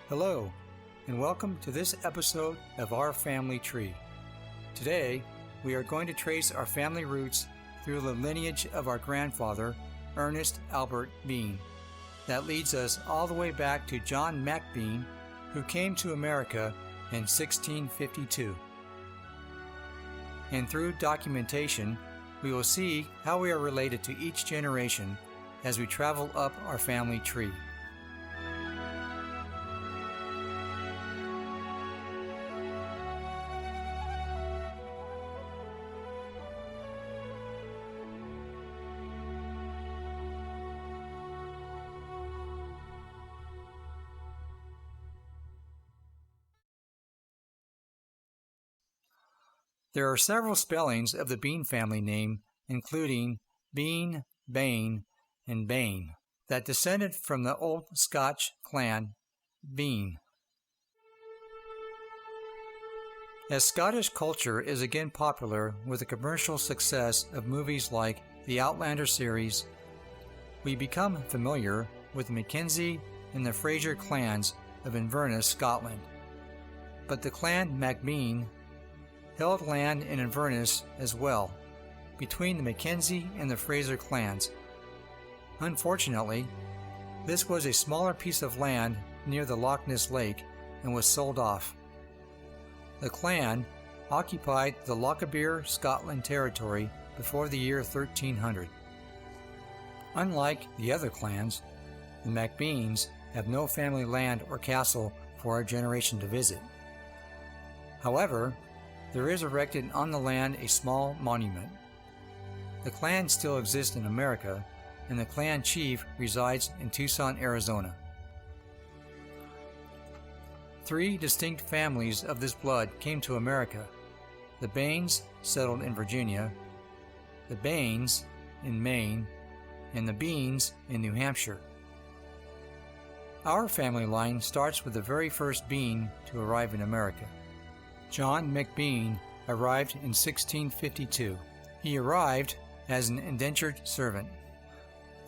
Hello, and welcome to this episode of Our Family Tree. Today, we are going to trace our family roots through the lineage of our grandfather, Ernest Albert Bean. That leads us all the way back to John Bean, who came to America in 1652. And through documentation, we will see how we are related to each generation as we travel up our family tree. There are several spellings of the Bean family name, including Bean, Bain, and Bain, that descended from the old Scotch clan Bean. As Scottish culture is again popular with the commercial success of movies like the Outlander series, we become familiar with the Mackenzie and the Fraser clans of Inverness, Scotland. But the clan Macbean held land in Inverness as well, between the Mackenzie and the Fraser clans. Unfortunately, this was a smaller piece of land near the Loch Ness Lake and was sold off. The clan occupied the Lochaber, Scotland territory before the year 1300. Unlike the other clans, the Macbeans have no family land or castle for our generation to visit. However, there is erected on the land a small monument. The clan still exists in America, and the clan chief resides in Tucson, Arizona. 3 distinct families of this blood came to America. The Bains settled in Virginia, the Bains in Maine, and the Beans in New Hampshire. Our family line starts with the very first Bean to arrive in America. John Bean arrived in 1652. He arrived as an indentured servant.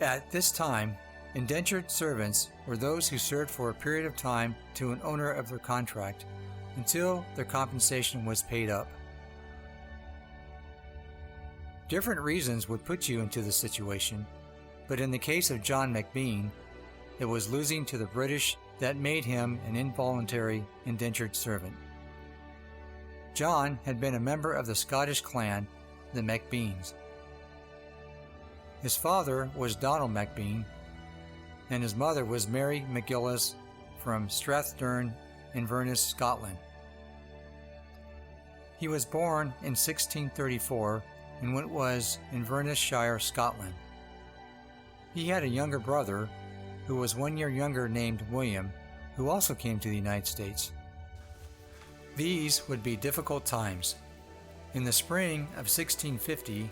At this time, indentured servants were those who served for a period of time to an owner of their contract until their compensation was paid up. Different reasons would put you into this situation, but in the case of John Bean, it was losing to the British that made him an involuntary indentured servant. John had been a member of the Scottish clan, the Macbeans. His father was Donald Bean, and his mother was Mary McGillis from Strathdown, Inverness, Scotland. He was born in 1634 in what was Inverness Shire, Scotland. He had a younger brother who was 1 year younger named William, who also came to the United States. These would be difficult times. In the spring of 1650,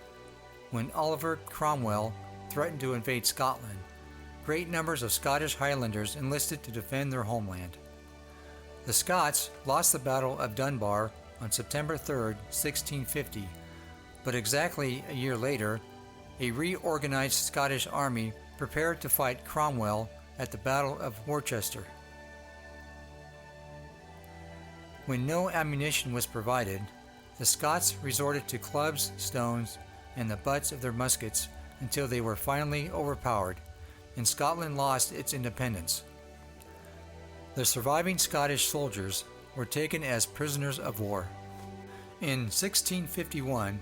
when Oliver Cromwell threatened to invade Scotland, great numbers of Scottish Highlanders enlisted to defend their homeland. The Scots lost the Battle of Dunbar on September 3, 1650, but exactly a year later, a reorganized Scottish army prepared to fight Cromwell at the Battle of Worcester. When no ammunition was provided, the Scots resorted to clubs, stones, and the butts of their muskets until they were finally overpowered, and Scotland lost its independence. The surviving Scottish soldiers were taken as prisoners of war. In 1651 and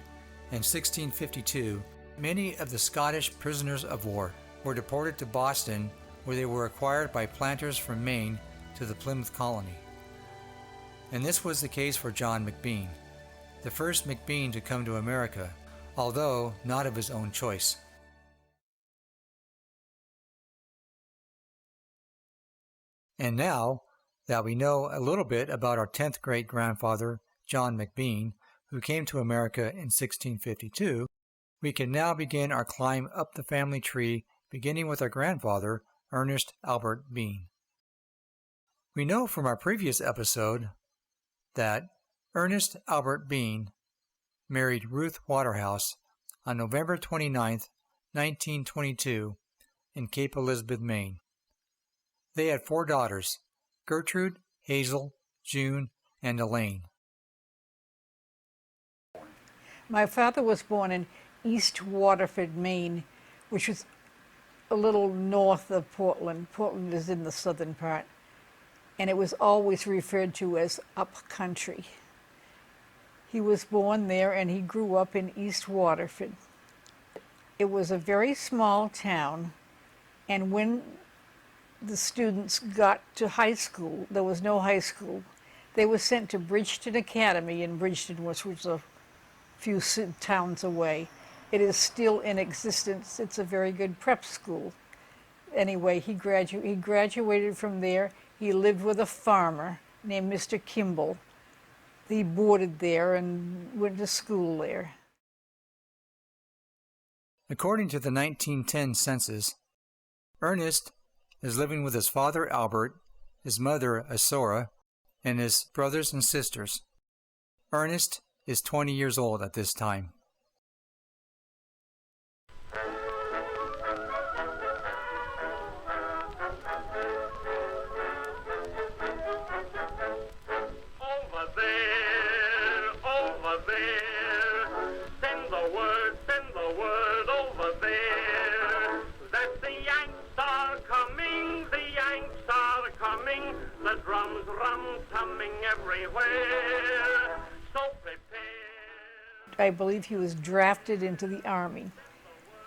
1652, many of the Scottish prisoners of war were deported to Boston, where they were acquired by planters from Maine to the Plymouth colony. And this was the case for John Bean, the first Bean to come to America, although not of his own choice. And now that we know a little bit about our 10th great-grandfather, John Bean, who came to America in 1652, we can now begin our climb up the family tree, beginning with our grandfather, Ernest Albert Bean. We know from our previous episode that Ernest Albert Bean married Ruth Waterhouse on November 29, 1922, in Cape Elizabeth, Maine. They had 4 daughters, Gertrude, Hazel, June, and Elaine. My father was born in East Waterford, Maine, which was a little north of Portland. Portland is in the southern part, and it was always referred to as up country. He was born there and he grew up in East Waterford. It was a very small town, and when the students got to high school, there was no high school, they were sent to Bridgeton Academy in Bridgeton, which was a few towns away. It is still in existence. It's a very good prep school. Anyway, he graduated from there. He lived with a farmer named Mr. Kimball. He boarded there and went to school there. According to the 1910 census, Ernest is living with his father Albert, his mother Asora, and his brothers and sisters. Ernest is 20 years old at this time. I believe he was drafted into the Army,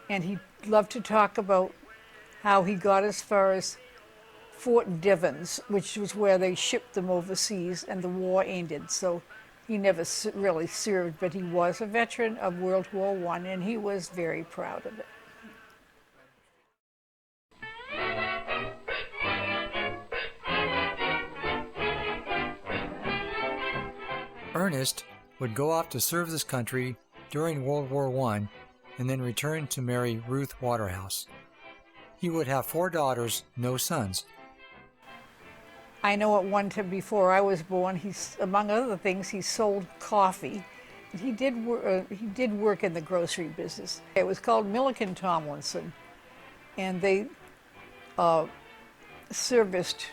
and he loved to talk about how he got as far as Fort Devens, which was where they shipped them overseas, and the war ended. So he never really served, but he was a veteran of World War I, and he was very proud of it. Ernest would go off to serve this country during World War I and then return to marry Ruth Waterhouse. He would have 4 daughters, no sons. I know at one time before I was born, among other things, he sold coffee. He did work in the grocery business. It was called Milliken Tomlinson, and they serviced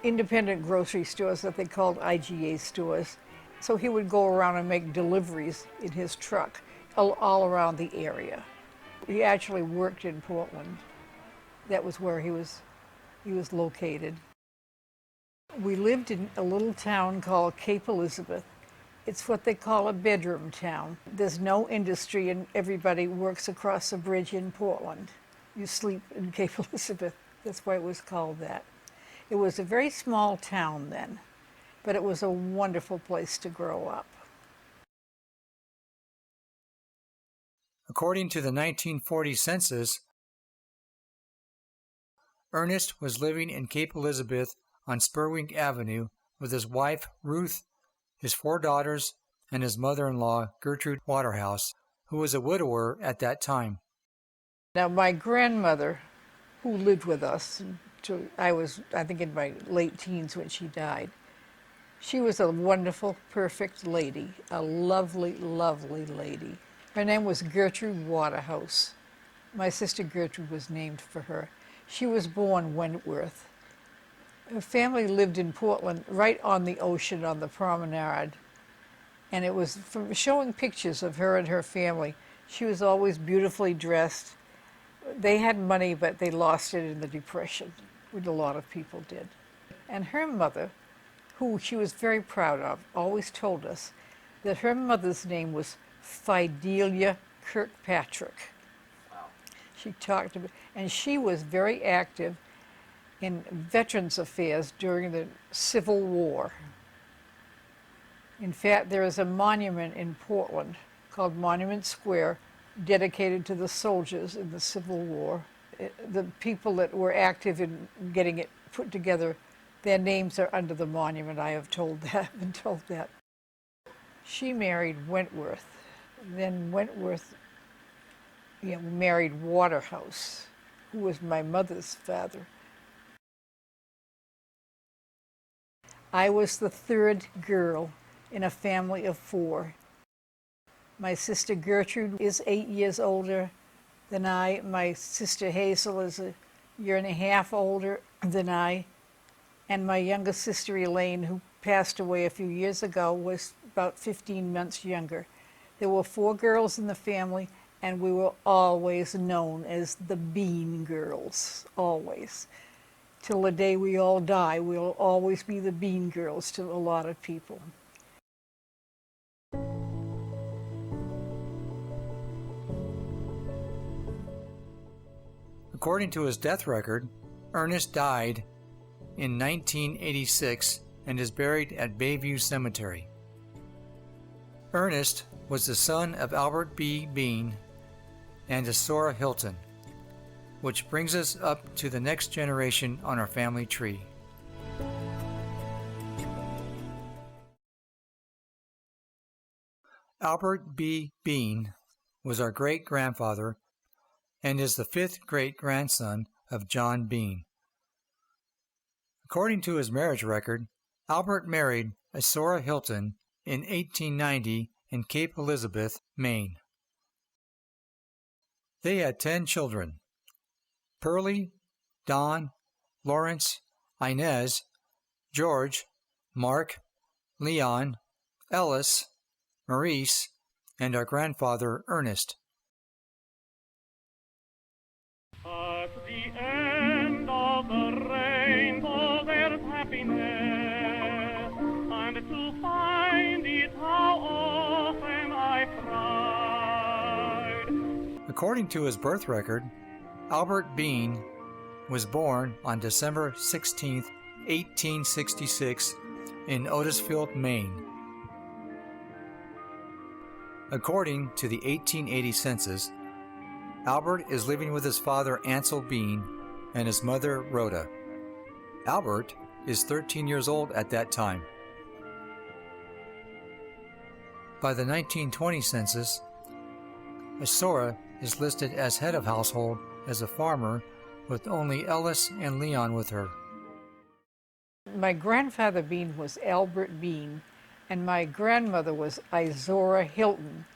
independent grocery stores that they called IGA stores. So he would go around and make deliveries in his truck all around the area. He actually worked in Portland. That was where he was located. We lived in a little town called Cape Elizabeth. It's what they call a bedroom town. There's no industry and everybody works across the bridge in Portland. You sleep in Cape Elizabeth. That's why it was called that. It was a very small town then, but it was a wonderful place to grow up. According to the 1940 census, Ernest was living in Cape Elizabeth on Spurwink Avenue with his wife Ruth, his 4 daughters, and his mother-in-law Gertrude Waterhouse, who was a widower at that time. Now my grandmother, who lived with us, I was, I think, in my late teens when she died. She was a wonderful, perfect lady, a lovely, lovely lady. Her name was Gertrude Waterhouse. My sister Gertrude was named for her. She was born Wentworth. Her family lived in Portland, right on the ocean, on the promenade. And it was from showing pictures of her and her family. She was always beautifully dressed. They had money, but they lost it in the Depression, which a lot of people did. And her mother, who she was very proud of, always told us that her mother's name was Fidelia Kirkpatrick. Wow. She talked about, and she was very active in Veterans Affairs during the Civil War. In fact, there is a monument in Portland called Monument Square dedicated to the soldiers in the Civil War. The people that were active in getting it put together, their names are under the monument. I have been told that. She married Wentworth. Then Wentworth married Waterhouse, who was my mother's father. I was the 3rd girl in a family of 4. My sister Gertrude is 8 years older than I. My sister Hazel is a year and a half older than I. And my youngest sister Elaine, who passed away a few years ago, was about 15 months younger. There were 4 girls in the family, and we were always known as the Bean Girls, always. Till the day we all die, we'll always be the Bean Girls to a lot of people. According to his death record, Ernest died in 1986 and is buried at Bayview Cemetery. Ernest was the son of Albert B. Bean and Asora Hilton, which brings us up to the next generation on our family tree. Albert B. Bean was our great-grandfather and is the 5th great-grandson of John Bean. According to his marriage record, Albert married Asora Hilton in 1890 in Cape Elizabeth, Maine. They had 10 children: Pearlie, Don, Lawrence, Inez, George, Mark, Leon, Ellis, Maurice, and our grandfather Ernest. At the end of the rainbow there's happiness, and to find it how often I cried. According to his birth record, Albert Bean was born on December 16, 1866, in Otisfield, Maine. According to the 1880 census, Albert is living with his father Ansel Bean and his mother Rhoda. Albert is 13 years old at that time. By the 1920 census, Asora is listed as head of household as a farmer with only Ellis and Leon with her. My grandfather Bean was Albert Bean, and my grandmother was Isora Hilton.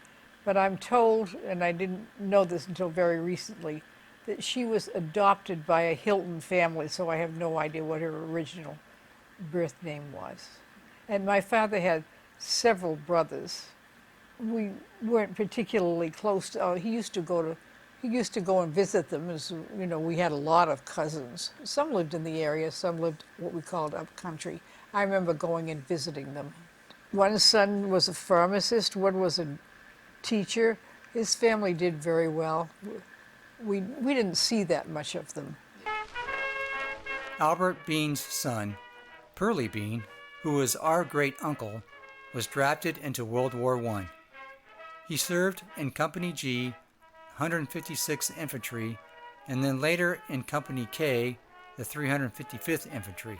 But I'm told, and I didn't know this until very recently, that she was adopted by a Hilton family, so I have no idea what her original birth name was. And my father had several brothers. We weren't particularly close to, he used to go and visit them, as you know, we had a lot of cousins. Some lived in the area, some lived what we called up country. I remember going and visiting them. One son was a pharmacist, one was a teacher. His family did very well. We didn't see that much of them. Albert Bean's son, Pearlie Bean, who was our great-uncle, was drafted into World War I. He served in Company G, 156th Infantry, and then later in Company K, the 355th Infantry.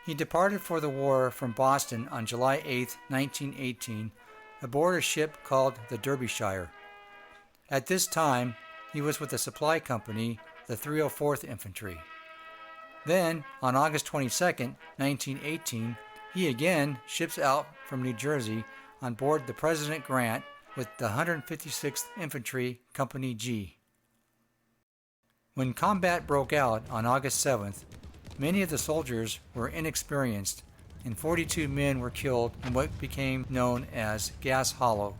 He departed for the war from Boston on July 8, 1918, aboard a ship called the Derbyshire. At this time, he was with the supply company, the 304th Infantry. Then, on August 22, 1918, he again ships out from New Jersey on board the President Grant with the 156th Infantry, Company G. When combat broke out on August 7th, many of the soldiers were inexperienced, and 42 men were killed in what became known as Gas Hollow.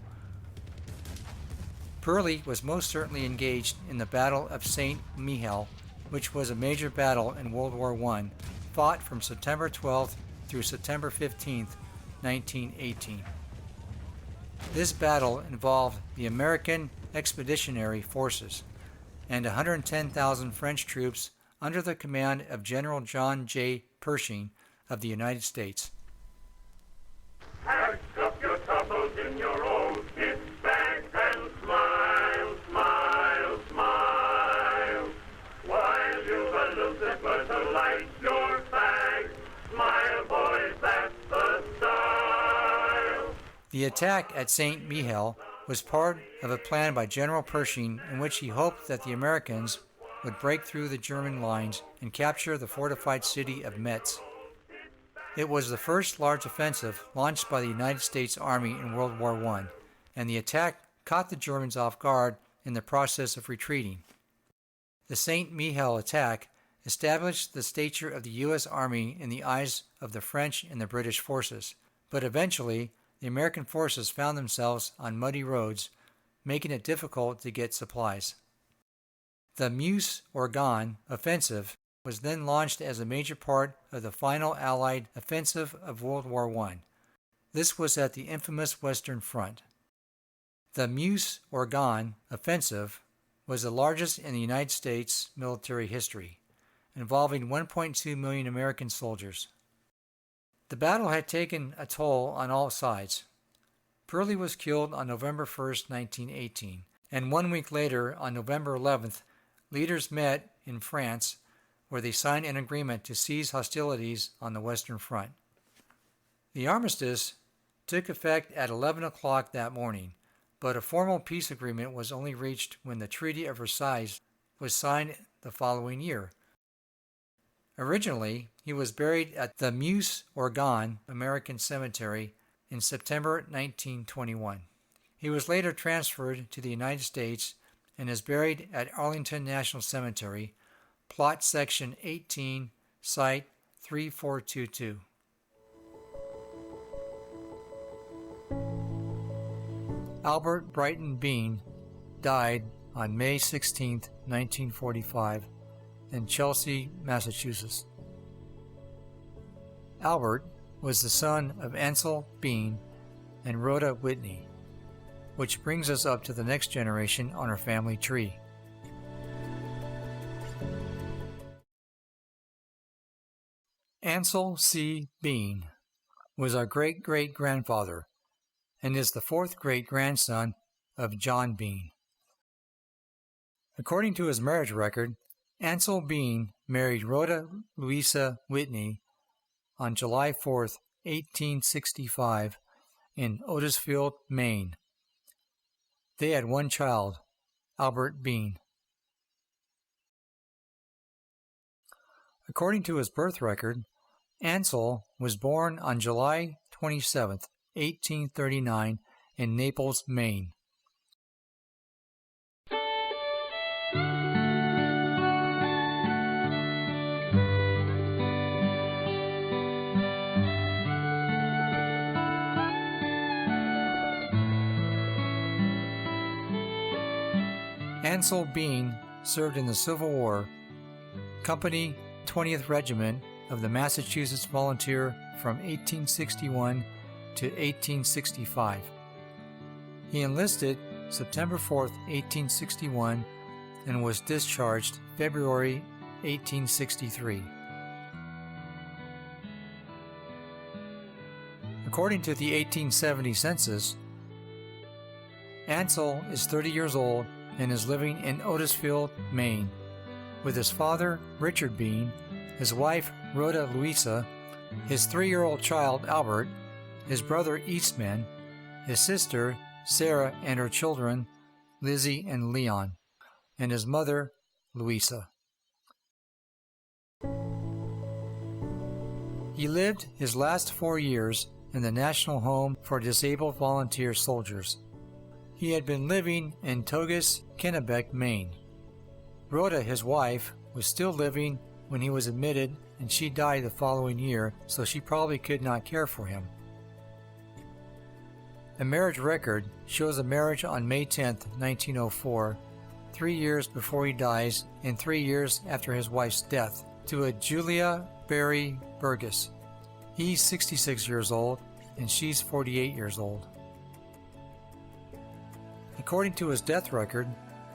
Pearlie was most certainly engaged in the Battle of St. Mihiel, which was a major battle in World War I, fought from September 12th through September 15th, 1918. This battle involved the American Expeditionary Forces and 110,000 French troops under the command of General John J. Pershing of the United States. Pack up your troubles in your own kit bag and smile, smile, smile. While you've a Lucifer to light your fag, smile, boys, that's the style. The attack at St. Mihiel was part of a plan by General Pershing in which he hoped that the Americans would break through the German lines and capture the fortified city of Metz. It was the first large offensive launched by the United States Army in World War I, and the attack caught the Germans off guard in the process of retreating. The St. Mihiel attack established the stature of the U.S. Army in the eyes of the French and the British forces, but eventually the American forces found themselves on muddy roads, making it difficult to get supplies. The Meuse-Argonne offensive was then launched as a major part of the final Allied offensive of World War I. This was at the infamous Western Front. The Meuse-Argonne offensive was the largest in the United States military history, involving 1.2 million American soldiers. The battle had taken a toll on all sides. Pearlie was killed on November 1, 1918, and 1 week later, on November 11th, leaders met in France where they signed an agreement to cease hostilities on the Western Front. The armistice took effect at 11 o'clock that morning, but a formal peace agreement was only reached when the Treaty of Versailles was signed the following year. Originally, he was buried at the Meuse-Argonne American Cemetery in September 1921. He was later transferred to the United States and is buried at Arlington National Cemetery, Plot Section 18, Site 3422. Albert Brighton Bean died on May 16, 1945, in Chelsea, Massachusetts. Albert was the son of Ansel Bean and Rhoda Whitney, which brings us up to the next generation on our family tree. Ansel C. Bean was our great-great-grandfather and is the fourth great-grandson of John Bean. According to his marriage record, Ansel Bean married Rhoda Louisa Whitney on July 4, 1865, in Otisfield, Maine. They had one child, Albert Bean. According to his birth record, Ansel was born on July 27, 1839, in Naples, Maine. Ansel Bean served in the Civil War, Company 20th Regiment of the Massachusetts Volunteer from 1861 to 1865. He enlisted September 4, 1861, and was discharged February 1863. According to the 1870 census, Ansel is 30 years old and is living in Otisfield, Maine, with his father, Richard Bean, his wife, Rhoda Louisa, his 3-year-old child, Albert, his brother, Eastman, his sister, Sarah, and her children, Lizzie and Leon, and his mother, Louisa. He lived his last 4 years in the National Home for Disabled Volunteer Soldiers. He had been living in Togus, Kennebec, Maine. Rhoda, his wife, was still living when he was admitted, and she died the following year, so she probably could not care for him. A marriage record shows a marriage on May 10, 1904, 3 years before he dies and 3 years after his wife's death, to a Julia Barry Burgess. He's 66 years old, and she's 48 years old. According to his death record,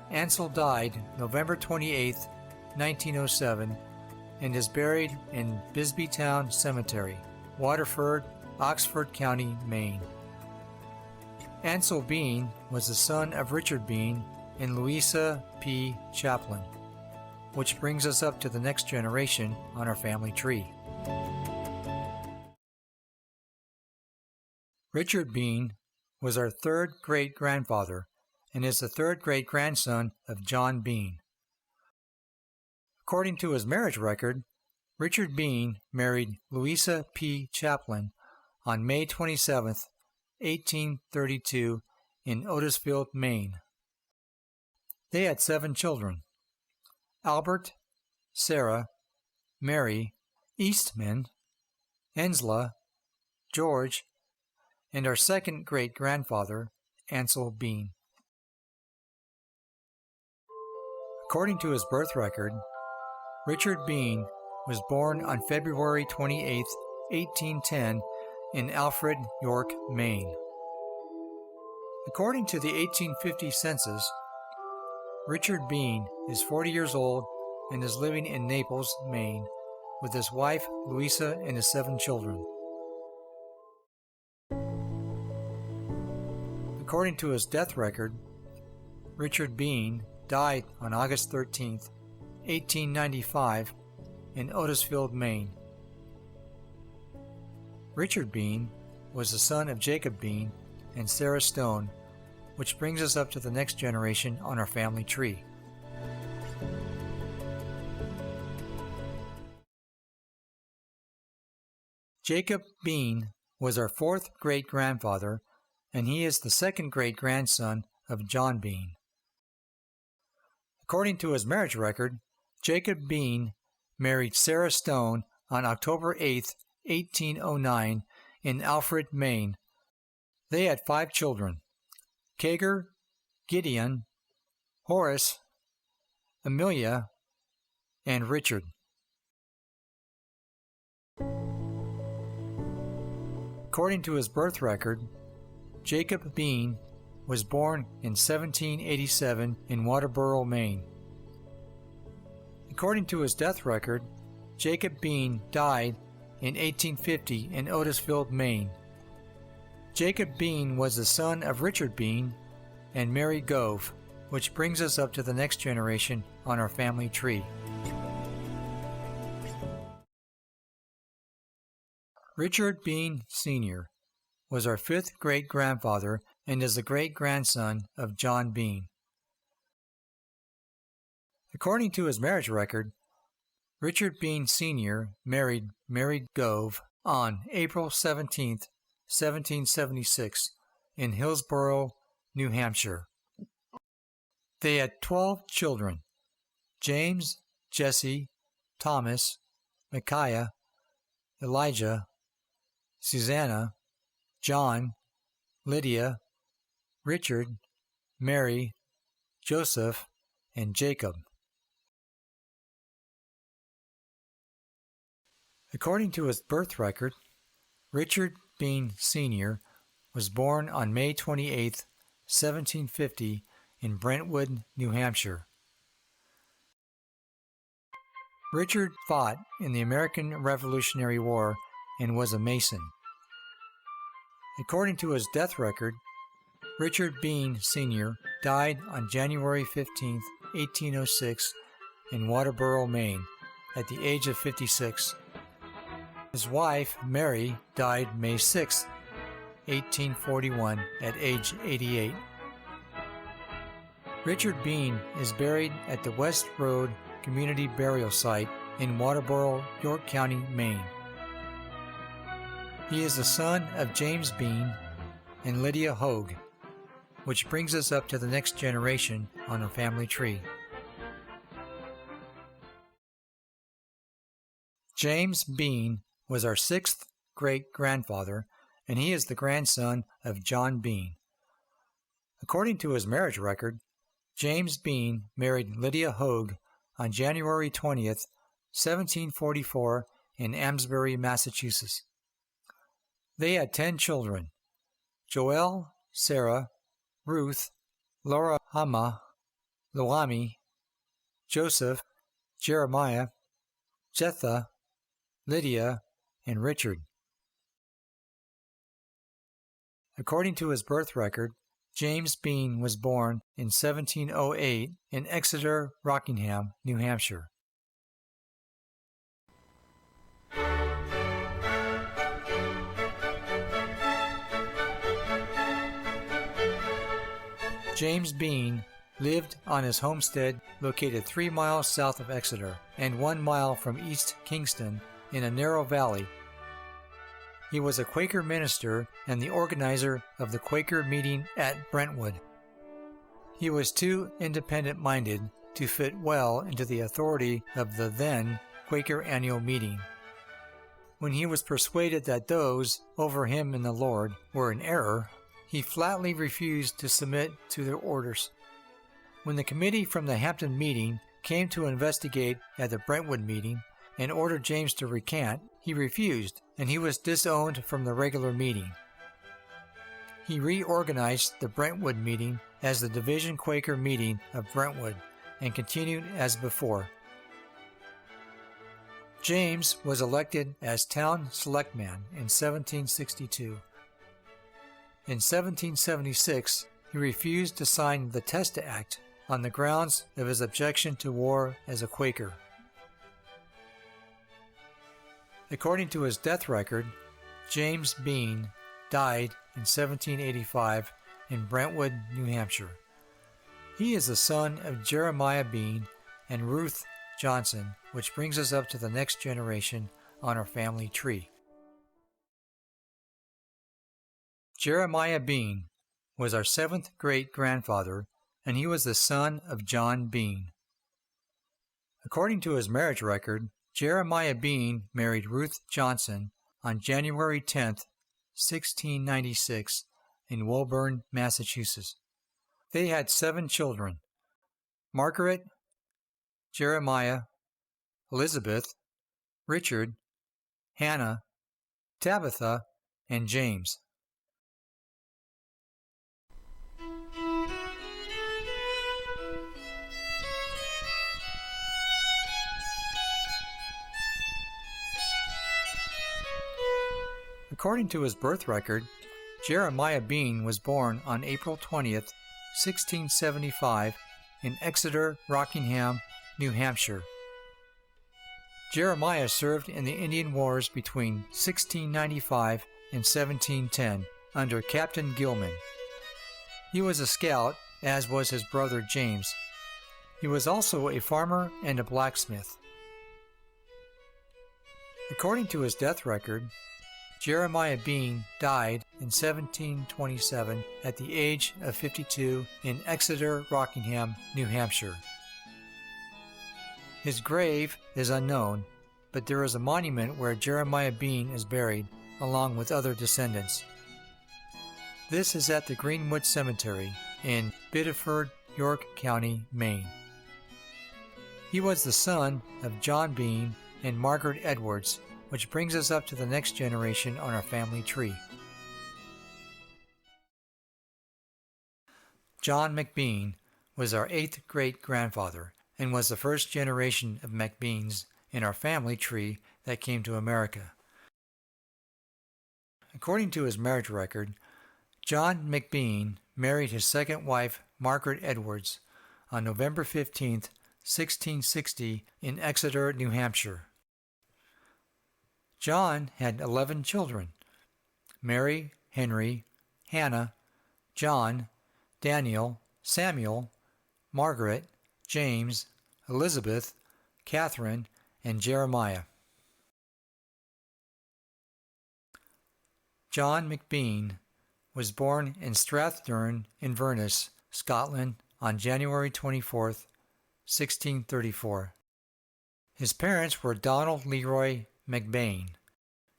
Ansel died November 28, 1907, and is buried in Bisbeetown Cemetery, Waterford, Oxford County, Maine. Ansel Bean was the son of Richard Bean and Louisa P. Chaplin, which brings us up to the next generation on our family tree. Richard Bean was our third great-grandfather and is the third great-grandson of John Bean. According to his marriage record, Richard Bean married Louisa P. Chaplin on May 27, 1832, in Otisfield, Maine. They had 7 children: Albert, Sarah, Mary, Eastman, Ensla, George, and our second great-grandfather, Ansel Bean. According to his birth record, Richard Bean was born on February 28, 1810, in Alfred, York, Maine. According to the 1850 census, Richard Bean is 40 years old and is living in Naples, Maine, with his wife, Louisa, and his 7 children. According to his death record, Richard Bean died on August 13, 1895, in Otisfield, Maine. Richard Bean was the son of Jacob Bean and Sarah Stone, which brings us up to the next generation on our family tree. Jacob Bean was our 4th great-grandfather, and he is the 2nd great-grandson of John Bean. According to his marriage record, Jacob Bean married Sarah Stone on October 8, 1809, in Alfred, Maine. They had 5 children: Kager, Gideon, Horace, Amelia, and Richard. According to his birth record, Jacob Bean was born in 1787 in Waterboro, Maine. According to his death record, Jacob Bean died in 1850 in Otisfield, Maine. Jacob Bean was the son of Richard Bean and Mary Gove, which brings us up to the next generation on our family tree. Richard Bean Sr. was our 5th great-grandfather and is the great-grandson of John Bean. According to his marriage record, Richard Bean Sr. married Mary Gove on April 17, 1776, in Hillsborough, New Hampshire. They had 12 children: James, Jesse, Thomas, Micaiah, Elijah, Susanna, John, Lydia, Richard, Mary, Joseph, and Jacob. According to his birth record, Richard Bean Sr. was born on May 28, 1750, in Brentwood, New Hampshire. Richard fought in the American Revolutionary War and was a Mason. According to his death record, Richard Bean Sr. died on January 15, 1806, in Waterboro, Maine, at the age of 56. His wife, Mary, died May 6, 1841, at age 88. Richard Bean is buried at the West Road Community Burial Site in Waterboro, York County, Maine. He is the son of James Bean and Lydia Hogue, which brings us up to the next generation on our family tree. James Bean was our 6th great-grandfather, and he is the grandson of John Bean. According to his marriage record, James Bean married Lydia Hogue on January 20th, 1744, in Amesbury, Massachusetts. They had 10 children: Joel, Sarah, Ruth, Laura Hama, Loami, Joseph, Jeremiah, Jetha, Lydia, and Richard. According to his birth record, James Bean was born in 1708 in Exeter, Rockingham, New Hampshire. James Bean lived on his homestead located 3 miles south of Exeter and 1 mile from East Kingston in a narrow valley. He was a Quaker minister and the organizer of the Quaker meeting at Brentwood. He was too independent-minded to fit well into the authority of the then Quaker annual meeting. When he was persuaded that those over him in the Lord were in error, he flatly refused to submit to their orders. When the committee from the Hampton meeting came to investigate at the Brentwood meeting and ordered James to recant, he refused, and he was disowned from the regular meeting. He reorganized the Brentwood meeting as the Division Quaker meeting of Brentwood and continued as before. James was elected as town selectman in 1762. In 1776, he refused to sign the Test Act on the grounds of his objection to war as a Quaker. According to his death record, James Bean died in 1785 in Brentwood, New Hampshire. He is the son of Jeremiah Bean and Ruth Johnson, which brings us up to the next generation on our family tree. Jeremiah Bean was our seventh great-grandfather, and he was the son of John Bean. According to his marriage record, Jeremiah Bean married Ruth Johnson on January 10, 1696, in Woburn, Massachusetts. They had 7 children: Margaret, Jeremiah, Elizabeth, Richard, Hannah, Tabitha, and James. According to his birth record, Jeremiah Bean was born on April 20th, 1675, in Exeter, Rockingham, New Hampshire. Jeremiah served in the Indian Wars between 1695 and 1710 under Captain Gilman. He was a scout, as was his brother James. He was also a farmer and a blacksmith. According to his death record, Jeremiah Bean died in 1727 at the age of 52 in Exeter, Rockingham, New Hampshire. His grave is unknown, but there is a monument where Jeremiah Bean is buried, along with other descendants. This is at the Greenwood Cemetery in Biddeford, York County, Maine. He was the son of John Bean and Margaret Edwards, which brings us up to the next generation on our family tree. John McBean was our 8th great-grandfather and was the first generation of McBeans in our family tree that came to America. According to his marriage record, John McBean married his second wife, Margaret Edwards, on November 15, 1660, in Exeter, New Hampshire. John had 11 children: Mary, Henry, Hannah, John, Daniel, Samuel, Margaret, James, Elizabeth, Catherine, and Jeremiah. John McBean was born in Strathdown, Inverness, Scotland, on January 24, 1634. His parents were Donald Leroy McBain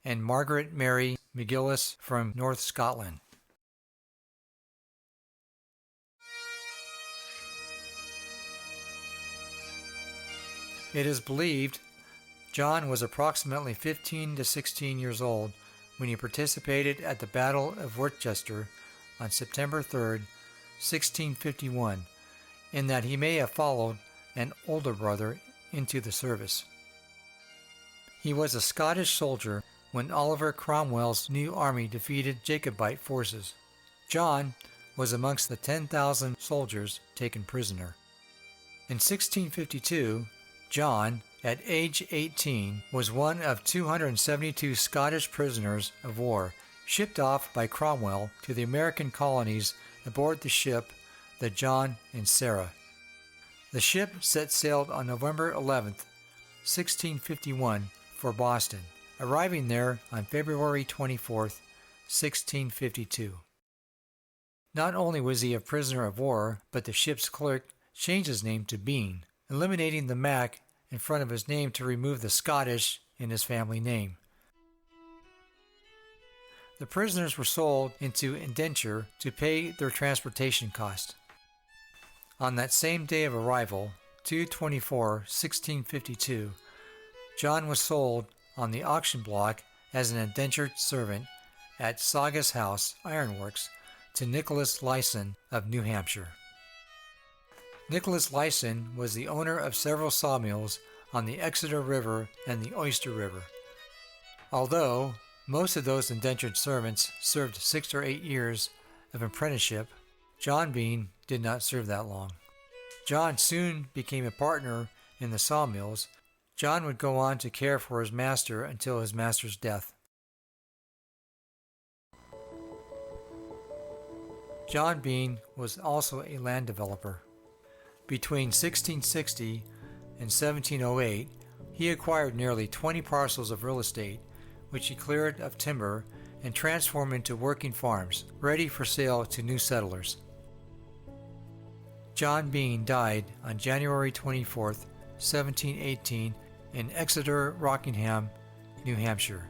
and Margaret Mary McGillis from North Scotland. It is believed John was approximately 15 to 16 years old when he participated at the Battle of Worcester on September 3, 1651, in that he may have followed an older brother into the service. He was a Scottish soldier when Oliver Cromwell's new army defeated Jacobite forces. John was amongst the 10,000 soldiers taken prisoner. In 1652, John, at age 18, was one of 272 Scottish prisoners of war shipped off by Cromwell to the American colonies aboard the ship the John and Sarah. The ship set sail on November 11, 1651, for Boston, arriving there on February 24, 1652. Not only was he a prisoner of war, but the ship's clerk changed his name to Bean, eliminating the Mac in front of his name to remove the Scottish in his family name. The prisoners were sold into indenture to pay their transportation cost. On that same day of arrival, 2/24/1652, John was sold on the auction block as an indentured servant at Saugus House Ironworks to Nicholas Lyson of New Hampshire. Nicholas Lyson was the owner of several sawmills on the Exeter River and the Oyster River. Although most of those indentured servants served 6 or 8 years of apprenticeship, John Bean did not serve that long. John soon became a partner in the sawmills. John would go on to care for his master until his master's death. John Bean was also a land developer. Between 1660 and 1708, he acquired nearly 20 parcels of real estate, which he cleared of timber and transformed into working farms, ready for sale to new settlers. John Bean died on January 24, 1718, in Exeter, Rockingham, New Hampshire.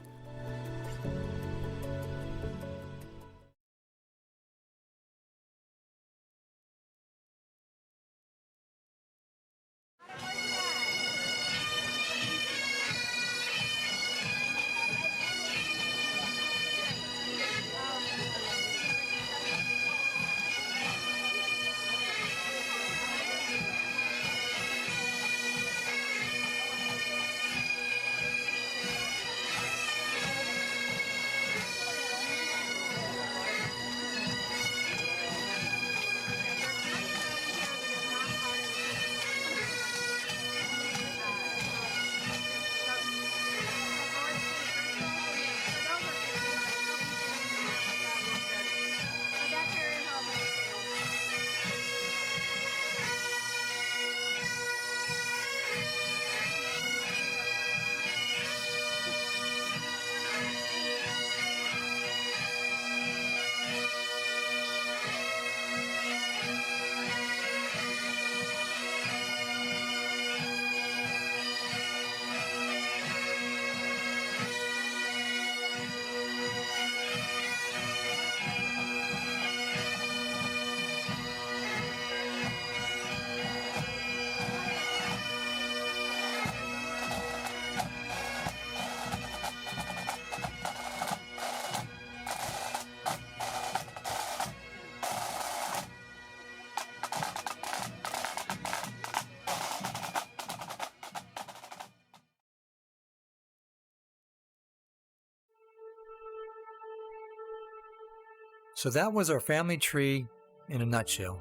So that was our family tree in a nutshell.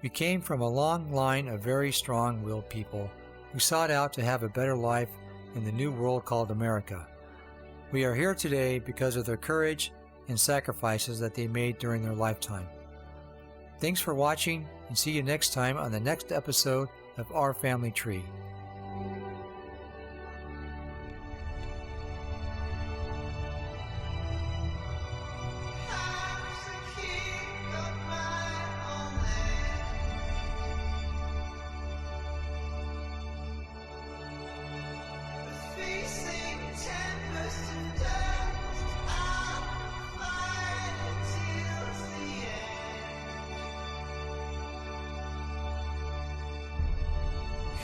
We came from a long line of very strong-willed people who sought out to have a better life in the new world called America. We are here today because of their courage and sacrifices that they made during their lifetime. Thanks for watching, and see you next time on the next episode of Our Family Tree.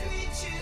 Creatures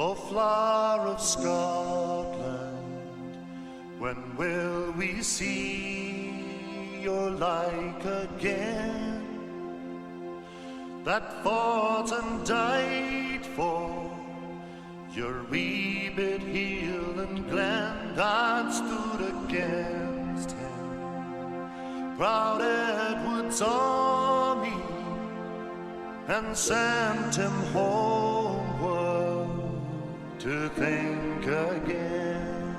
O flower of Scotland, when will we see your like again, that fought and died for your wee bit hill and glen, that stood against him, proud Edward's army, and sent him homeward to think again.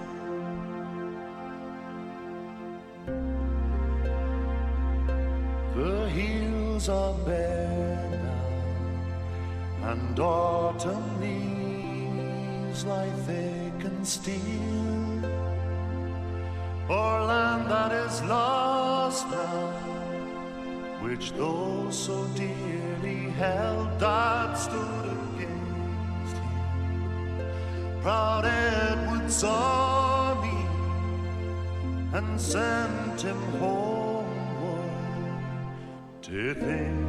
The hills are bare now, and autumn leaves lie thick and still, o'er land that is lost now, which those so dearly held, that stood against him, proud Edward's army, and sent him homeward to think